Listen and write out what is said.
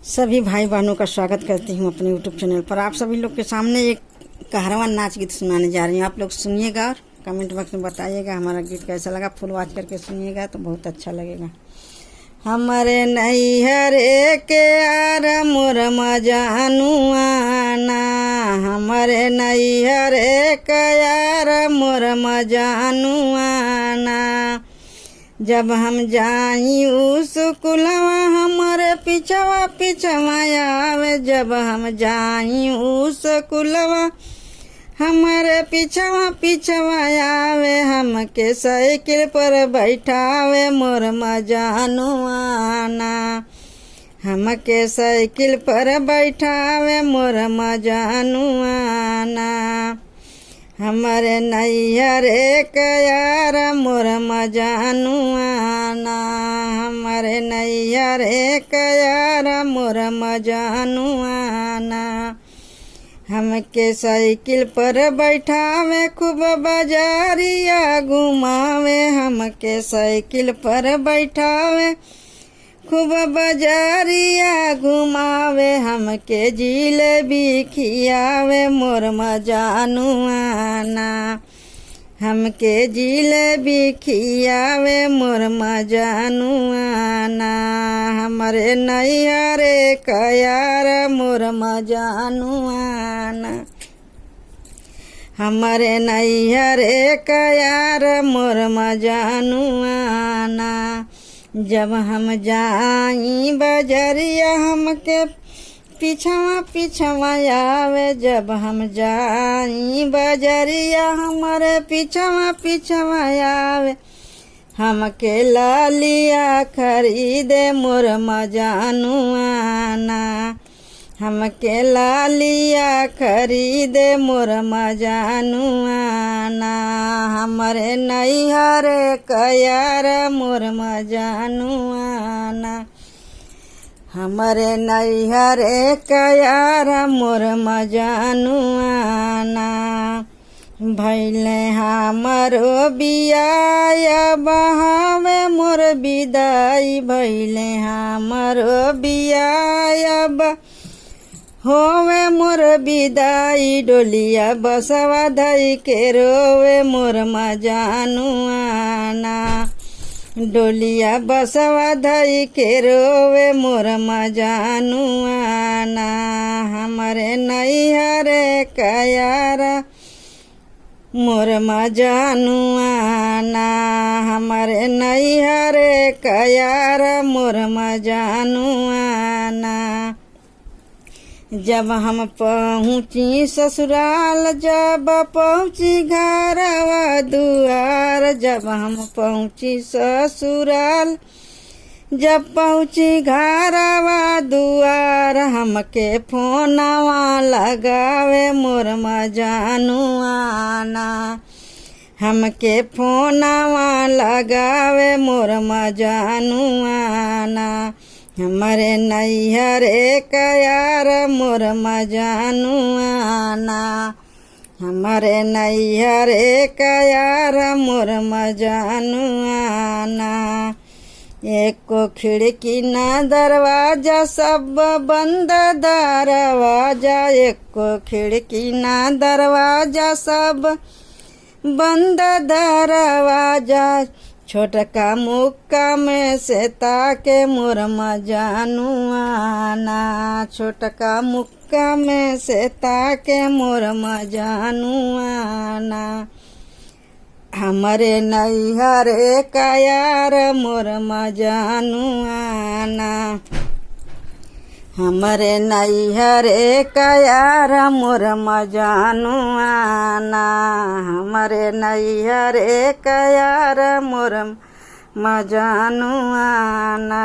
सभी भाई बहनों का स्वागत करती हूँ अपने यूट्यूब चैनल पर। आप सभी लोग के सामने एक कहरवा नाच गीत सुनाने जा रही हूँ। आप लोग सुनिएगा और कमेंट बॉक्स में बताइएगा हमारा गीत कैसा लगा। फुल वॉच करके सुनिएगा तो बहुत अच्छा लगेगा। हमारे नैहरे के यार मोर मजानुआना, हमारे नैहरे के यार मोर मजानुआना। जब हम जाई स्कूलवा हमारे पिछवा पिछवा आवे, जब हम जाई स्कूलवा हमारे पिछवा पिछवा आवे। हमके साइकिल पर बैठावे मोर मजानुआना, हमके साइकिल पर बैठावे मोर मजानुआना। हमारे नैहरे के यार मोर मजानुआना, हमारे नैहरे के यार मोर मजानुआना। हमके साइकिल पर बैठावे खूब बाजारिया घुमावे, हमके साइकिल पर बैठावे खूब बाजारिया घुमावे। हमके जिलेबी खियावे मोर मजानुआना, हमके जिलेबी खियावे मोर मजानुआना। हमारे नैहरे का यार मोर मजानुआना, हमारे नैहरे का यार मोर मजानुआना। जब हम जाई बजरिया हमके पिछवा पिछवा आवे, जब हम जाई बजरिया हमारे पिछवा पिछवा आवे। हमके लालिया खरीदे मोर मजानुआना, हमके लालिया खरीदे मोर मजानुआना। हमारे नैहरे का यार मोर मजानुआना, हमारे नैहरे का यार मोर मजानुआना। भैले हमारो बियाया बहावे मोर विदाई, भैले हमारो बियाया होवे मोर विदाई। डोलिया बसवा धई के रोवे मोर मजानुआना, डोलिया बसवा धई के रोवे मोर मजानुआना। हमारे नैहरे का यार मोर मजानुआना, हमारे नैहरे का यार मोर मजानुआना। जब हम पहुँची ससुराल, जब पहुँची घरवा दुआर, जब हम पहुँची ससुराल, जब पहुँची घरवा दुआर। हमके फोनवा लगावे मोर मजानुआना, हमके फोनवा लगावे मोर मजानुआना। हमारे नैहरे का यार मोर मजानुआना, हमारे नैहरे का यार मोर मजानुआना। एको खिड़की ना दरवाजा सब बंद दरवाजा, एको खिड़की ना दरवाजा सब बंद दरवाजा। छोटका मुक्का में से ताके मोर मजानुआना, छोटका मुक्का में से ताके मोर मजानुआना। हमारे नैहरे का यार मोर मजानुआना, हमारे नैहरे का यार मोर मजानुआना, हमारे नैहरे का यार मोर मजानुआना।